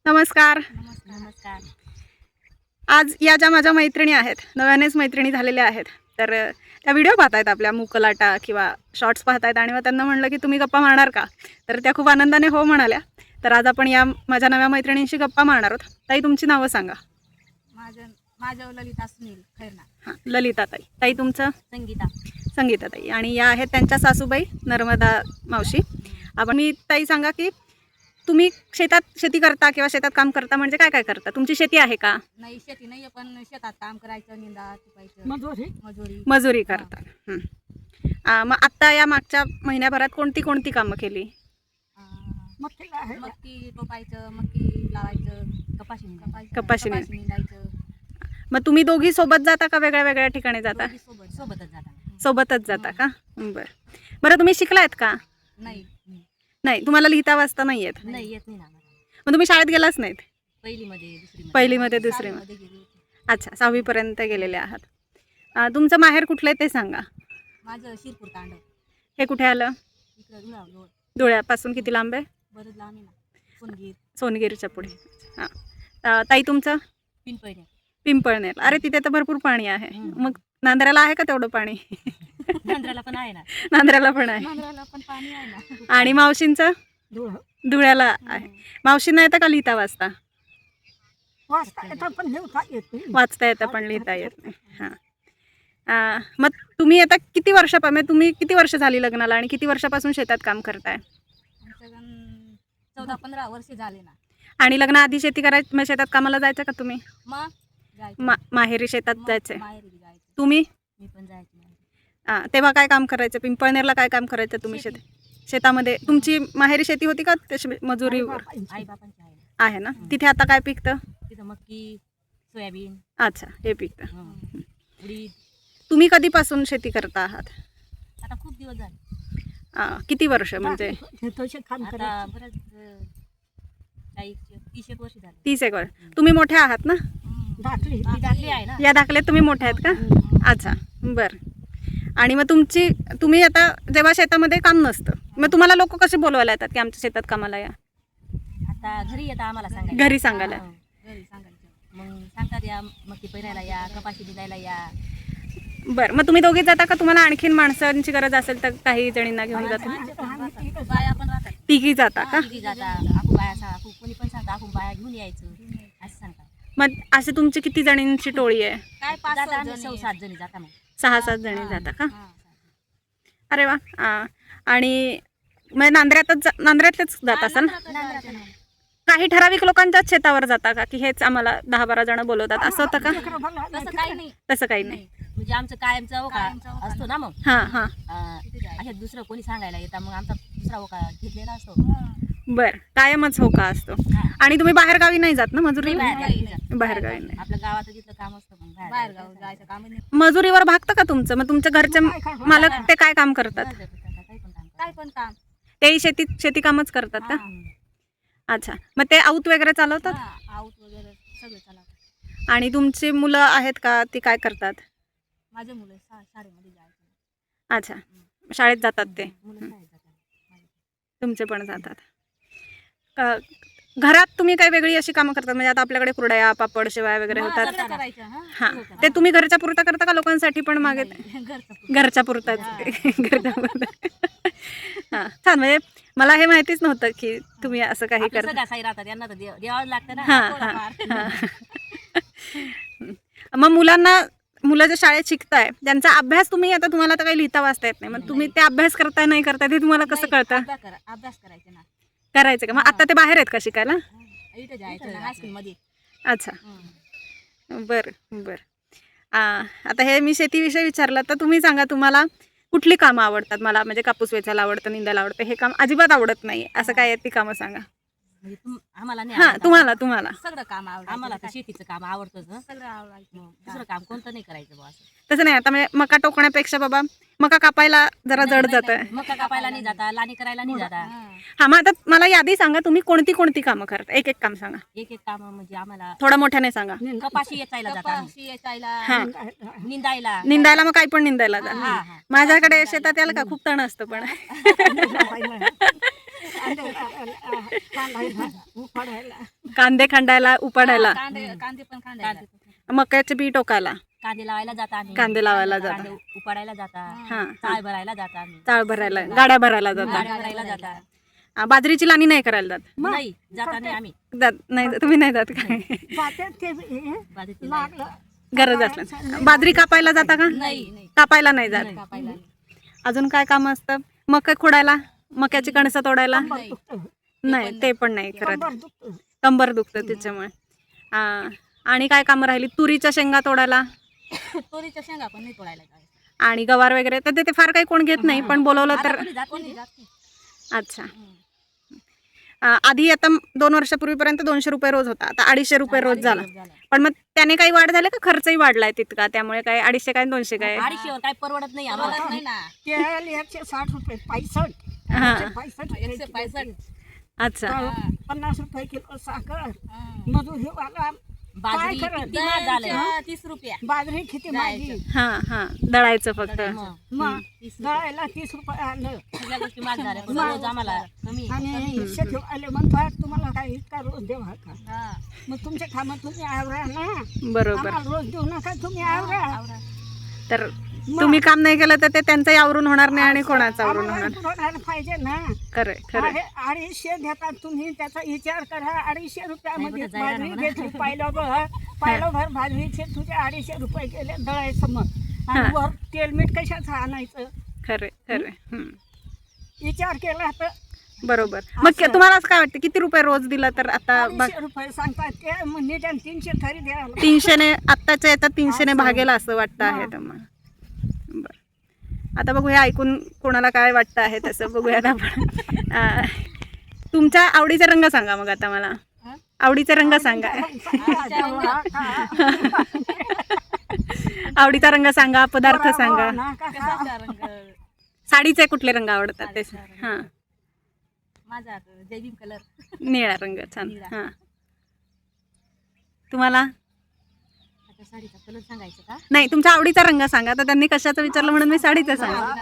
नमस्कार. नमस्कार. आज या ज्या माझ्या मैत्रिणी आहेत, नव्यानेच मैत्रिणी झालेल्या आहेत, तर त्या व्हिडिओ पाहतायत, आपल्या मुकलाटा किंवा शॉर्ट्स पाहतायत आणि मग त्यांना म्हणलं की तुम्ही गप्पा मारणार का, तर त्या खूप आनंदाने हो म्हणाल्या. तर आज आपण या माझ्या नव्या मैत्रिणींशी गप्पा मारणार आहोत. ताई, तुमची नावं सांगा. माझं ललिता सुनील खैरनार. हां, ललिता ताई. ताई, तुमचं? संगीता. संगीता ताई. आणि या आहेत त्यांच्या सासूबाई नर्मदा मावशी. आपण मी ताई सांगा की तुम्ही शेती करता किंवा शेतात काम करता, म्हणजे काय काय करता? तुमची शेती आहे का? नाही, शेती नाहीये, पण शेतात काम करायचं, निंदा टिपायचं, मजुरी. मजुरी करता. मग आत्ता या मागच्या महिन्याभरात कोणती कोणती कामं केली? मक्की टोपायचं, मक्की लावायचं, कपाशी निंदायचं. मग तुम्ही दोघी सोबत जाता का वेगळ्या वेगळ्या ठिकाणी जाता? सोबतच जाता का? बरं, तुम्ही शिकलायत का? नाही, तुम्हाला लिहिता वाचता नाही येत? नाही, येत नाही ना. मग तुम्ही शाळेत गेलाच नाहीत? पहिलीमध्ये दुसरीमध्ये. अच्छा, 6वी पर्यंत गेलेले आहात. तुमचं माहेर कुठलं आहे ते सांगा. माझं शिरपूर तांडव. हे कुठे आलं? इकडं धुळ्यापासून किती लांब आहे? बरंच लांब आहे ना. सोनगिरच्या पुढे. हां. ताई, तुमचं? पिंपळनेर. अरे, तिथे तर भरपूर पाणी आहे. मग नांद्र्याला आहे का तेवढं पाणी? नांद्र्याला पण आहे ना. नांद्र्याला पण आहे. पाणी आहे ना. आणि मावशींचं? धुळ्याला आहे. मावशींना येतं का लिहिता वाचता? वाचता येतं पण लिहिता येत नाही. हां. मग तुम्ही आता किती तुम्ही किती वर्ष झाली लग्नाला आणि किती वर्षापासून शेतात काम करताय? 14-15 वर्ष झाले ना. आणि लग्न आधी शेती करायची, मग शेतात कामाला जायचं का तुम्ही? माहेरी शेतात जायचंय. तुम्ही? मी पण जायचे. तेव्हा काय काम करायचं? पिंपळनेरला काय काम करायचं तुम्ही शेतामध्ये? तुमची माहेरी शेती होती का मजुरीवर? आई बापांची आहे ना. तिथे आता काय पिकतं? तिथं मक्की, सोयाबीन. अच्छा, हे पिकतं. उडीद. तुम्ही कधीपासून शेती करता आहात? आता खूप दिवस झाले. किती वर्ष म्हणजे? आता बरंच 30 वर्ष झाले. 30 एक वर्ष. तुम्ही मोठे आहात ना? दाखली आहे ना. या दाखल्यात तुम्ही मोठे आहेत का? अच्छा, बरं. आणि मग तुम्ही आता जेव्हा शेतामध्ये काम नसतं, मग तुम्हाला लोक कसे बोलवायला येतात की आमच्या शेतात कामाला या? आता घरी येतात आम्हाला सांगायला. घरी सांगायला. मग सांगतात या मक्की पेरायला या, कपाशी दिलायला या. बरं, मग तुम्ही दोघीच जाता का तुम्हाला आणखीन माणसांची गरज असेल तर काही जणींना घेऊन जाता? बाया पण राहतात. तिघी जाता का? आपण बाया कोणी पण सांगता आपण बाया घेऊन यायचं असं सांगतात. मग असे तुमची किती जणींची टोळी आहे? काय 5-6 जणी जाता. मग 6-7 जणी जाता का? अरे वा. आणि मग नांद्र्यातलेच जात असाल ना? काही ठराविक लोकांच्याच शेतावर जाता का की हेच आम्हाला 10-12 जण बोलवतात, असं होतं का? तसं काही नाही. म्हणजे आमचं कायमचा ओका असतो ना. मग अशा दुसरं कोणी सांगायला येतात, मग आमचा दुसरा ओका घेतलेला असतो. बरं, कायमच हो का असतो. आणि तुम्ही बाहेरगावी नाही जात ना मजुरी? बाहेरगावी नाही. आपल्या गावात जिथलं काम असतं, मग बाहेरगाव जायचं काम नाही. मजुरीवर भागतं का तुमचं? मग तुमच्या घरचे मालक ते काय काम करतात? काय पण काम. तेही शेती कामच करतात का? अच्छा, मग ते आऊत वगैरे चालवतात? आऊत वगैरे सगळं चालवतात. आणि तुमची मुलं आहेत का, ती काय करतात? माझे मुलं शाळेमध्ये जायचं. अच्छा, शाळेत जातात ते? मुलं शाळेत जातात. तुमचे पण जातात. घरात तुम्ही काही वेगळी अशी कामं करतात? म्हणजे आता आपल्याकडे कुरडया, पापड, शेवाय वगैरे होतात. हां, ते तुम्ही घरच्या पुरता करता का लोकांसाठी पण मागे? घरच्या पुरताच. हां, छान. म्हणजे मला हे माहितीच नव्हतं की तुम्ही असं काही करता. द्यावं लागतं ना. मग मुलं जे शाळेत शिकताय त्यांचा अभ्यास तुम्हाला तर काही लिहिता वाचता येत नाही, मग तुम्ही ते अभ्यास करताय नाही करताय ते तुम्हाला कसं कळतं? अभ्यास करायचा ना. करायचं का? मग आता ते बाहेर आहेत का शिकायला? हायस्कूलमध्ये. अच्छा, बरं. आता हे मी शेतीविषयी विचारलं, तर तुम्ही सांगा तुम्हाला कुठली कामं आवडतात? मला म्हणजे कापूस वेचायला आवडतं, निंदायला आवडतं. हे काम अजिबात आवडत नाही असं काय आहे, ती कामं सांगा. आम्हाला हां, तुम्हाला सगळं काम आवडतं. आम्हाला तर शेतीचं काम आवडतं. सगळं आवडायचं. दुसरं काम कोणतं नाही करायचं बुवा. तसं नाही. आता म्हणजे मका टोकण्यापेक्षा बाबा मका कापायला जरा जड जातं. मका कापायला नाही जाता, लाणी करायला नाही जाता. हां, मग आता मला यादी सांगा, तुम्ही कोणती कामं करता? एक काम सांगा. एक काम म्हणजे आम्हाला थोडं मोठ्याने सांगा. कपाशी येचायला जाता, निंदायला मग काही पण निंदायला जा. माझ्याकडे शेतात यायला का खूप तण असतं पण. कांदे खांडायला उपाडायला, कांदे पण खांडायला, मक्याचे बी टोकायला, कांदे लावायला जाता आम्ही, कांदे लावायला जाता, कांदे उपाडायला जाता, हा चाळ भरायला जाता आम्ही, चाळ भरायला, गाड्या भरायला जाता, गाड्या भरायला जाता. बाजरीची लाणी नाही करायला जात? नाही जाता नाही आम्ही. नाही तुम्ही नाही जात काय? बाजरीची लावणी. गरज असल्या बाजरी कापायला जाता का? नाही कापायला नाही जात. कापायला नाही. अजून काय काम असतं? मका खोडायला, मक्याची कणसं तोडायला? नाही ते पण नाही करत, कंबर दुखतं त्याच्यामुळे. आणि काय कामं राहिली? तुरीच्या शेंगा तोडायला तोरीच्या शेंगा पण नाही तोडायला जायचं. आणि गवार वगैरे तर ते फार काही कोण घेत नाही, पण बोलवलं तर. कोणी जात नाही. अच्छा. आधी आता 2 वर्षापूर्वीपर्यंत 200 रुपये रोज होता, आता 250 रुपये रोज झाला. पण मग त्याने काही वाढ झाली का? खर्चही वाढलाय तितका, त्यामुळे काय 250 काय 200 काय? 250 वर काय परवडत नाही आम्हाला. नाही ना. तेल 160 रुपये 65 हा 165. अच्छा. 50 रुपये किलो साखर. मधू हे वाला बाजरी काय करत? किती महाग झालंय? 30 रुपये. बाजरी किती माझी हा हा दळायचं फक्त. मग दळायला 30 रुपये आलं. सगळ्या गोष्टी महाग झाल्या, पण रोज आम्हाला कमी. आणि शेतीवाले म्हणतात तुम्हाला काय इतका रोज देवा का? हा. मग तुमच्या कामात तुम्ही आवरा ना, बरोबर. आम्हाला रोज देऊ नका, तुम्ही आवरा. तर तुम्ही काम नाही केलं तर ते त्यांचंही आवरून होणार नाही आणि कोणाचं आवरून आम्हाला होणार? पुरवठायला पाहिजे ना. खरंय खरंय. 250 देतात तुम्ही, त्याचा विचार करा. 250 रुपयामध्ये नाही, बरं, बाजरी जायला घेतली, पायलोभर बाजरीचे तुझे 250 रुपये गेले दळायचं. मग आणि वर तेल मीठ कशाचं आणायचं? खरंय खरंय. विचार केला तर बरोबर. मग तुम्हाला काय वाटतं किती रुपये रोज दिला तर? आता 250 रुपये सांगतात ते, मग निदान 300 तरी द्यायला. 300 ने आत्ताच्या येतात 300 ने भागेल असं वाटतं आहे तुम्हाला? बरं, आता बघूया ऐकून कोणाला काय वाटतं आहे तसं बघूयात आपण. तुमच्या आवडीचा रंग सांगा मग आता मला. आवडीचा रंग सांगा. आवडीचा रंग सांगा, पदार्थ सांगा. कशाचा रंग? साडीचे कुठले रंग आवडतात ते? हां माझा जैविक कलर. निळा रंग छान. हां तुम्हाला? आता साडीचा कलर सांगायचं का? नाही, तुमच्या आवडीचा रंग सांगा. तर त्यांनी कशाचं विचारलं म्हणून मी साडीचं सांगा.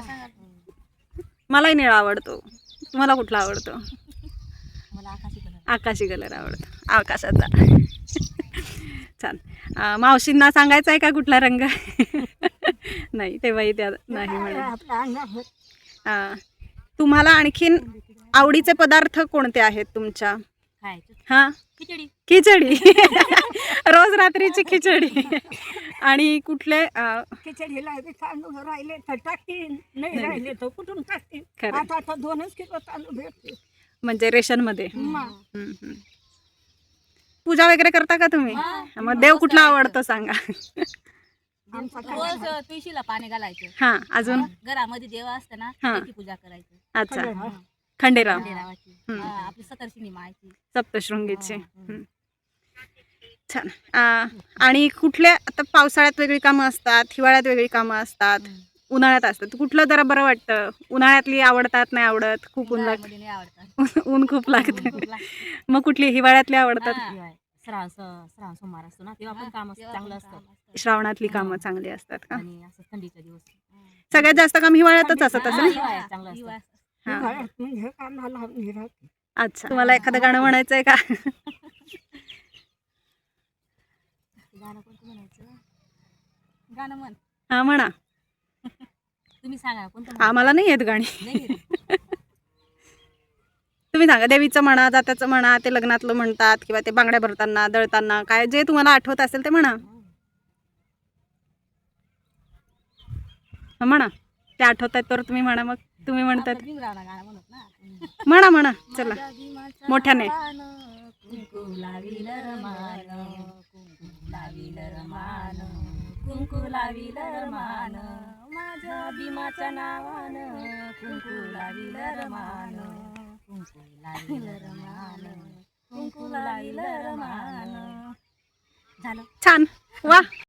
मलाही निळा आवडतो. तुम्हाला कुठला आवडतो? मला आकाशी कलर. आकाशी कलर आवडतो, आकाशाचा. छान. मावशींना सांगायचं आहे का कुठला रंग? नाही तेव्हाही त्या नाही म्हणत. आपल्या अंगावर तुम्हाला आणखीन आवडीचे पदार्थ कोणते आहेत तुमच्या? खायचं हां खिचडी. खिचडी. रोज रात्रीची खिचडी. आणि कुठले खिचडीला तांदूळ राहिले तर टाकतील, नाही राहिले तर कुठून टाकतील. खरं. आता 2च किलो तांदूळ भेटते. म्हणजे रेशनमध्ये? मग पूजा वगैरे करता का तुम्ही? मग देव कुठला आवडतो सांगा. आमचा रोज तुळशीला पाणी घालायचं. हां अजून? घरामध्ये देव असतं ना, हा. त्याची पूजा करायची. अच्छा. खंडेराव, खंडेरावाची. आपली सतरशिनी मायची. सप्तशृंगीची. छान. आणि कुठल्या आता पावसाळ्यात वेगळी कामं असतात, हिवाळ्यात वेगळी कामं असतात, उन्हाळ्यात असतात. कुठलं जरा बरं वाटतं? उन्हाळ्यातली आवडतात, नाही आवडत? खूप ऊन लागतं. उन्हाळ्यामध्ये नाही आवडतात. ऊन खूप लागतं. मग कुठली हिवाळ्यातली आवडतात? श्रावण सोमवार असतो ना, तेव्हा पण काम चांगलं असतं. श्रावणातली कामं चांगली असतात का? आणि असं थंडीच्या दिवस सगळ्यात जास्त काम हिवाळ्यातच असत असं? हिवाळ्यात चांगलं असतं. हां हिवाळ्यात म्हणजे कामाला लावून राहते. अच्छा. तुम्हाला एखादं गाणं म्हणायचं आहे का? गाणं कोणतं म्हणायचं? गाणं म्हण. हां म्हणा. तुम्ही सांगा कोणतं आम्हाला नाही येत गाणी. नाही. तुम्ही सांगा. देवीचं म्हणा, जात्याचं म्हणा, ते लग्नातलं म्हणतात किंवा ते बांगड्या भरताना, दळताना, काय जे तुम्हाला आठवत असेल ते म्हणा. म्हणा. ते आठवत आहेत तर तुम्ही म्हणा. मग तुम्ही म्हणतात गाणं म्हणत ना. म्हणा म्हणा. चला मोठ्याने. कुंकू लाविल रमान, कुंकू लाविल रमान, कुंकू लाविल रमान, माझ्या भीमाच्या नावानं कुंकू लाविल रमान, कुंकू लाविल रमान, कुंकू लाविल रमान. झालं. छान. वा.